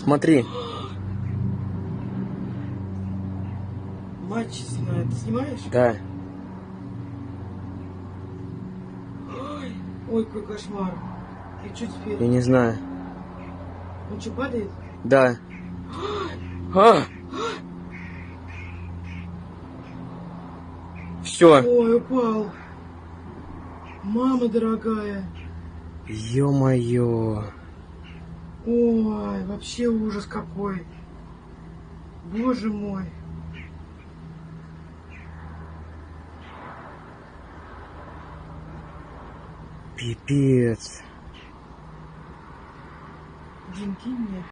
Смотри. Мать честная, ты снимаешь? Да. Ой, какой кошмар. И что теперь? Я не знаю. Он что, падает? Да. Все. Ой, упал. Мама дорогая. Ё-моё. Ой, вообще ужас какой. Боже мой. Пипец. Дим, кинь мне.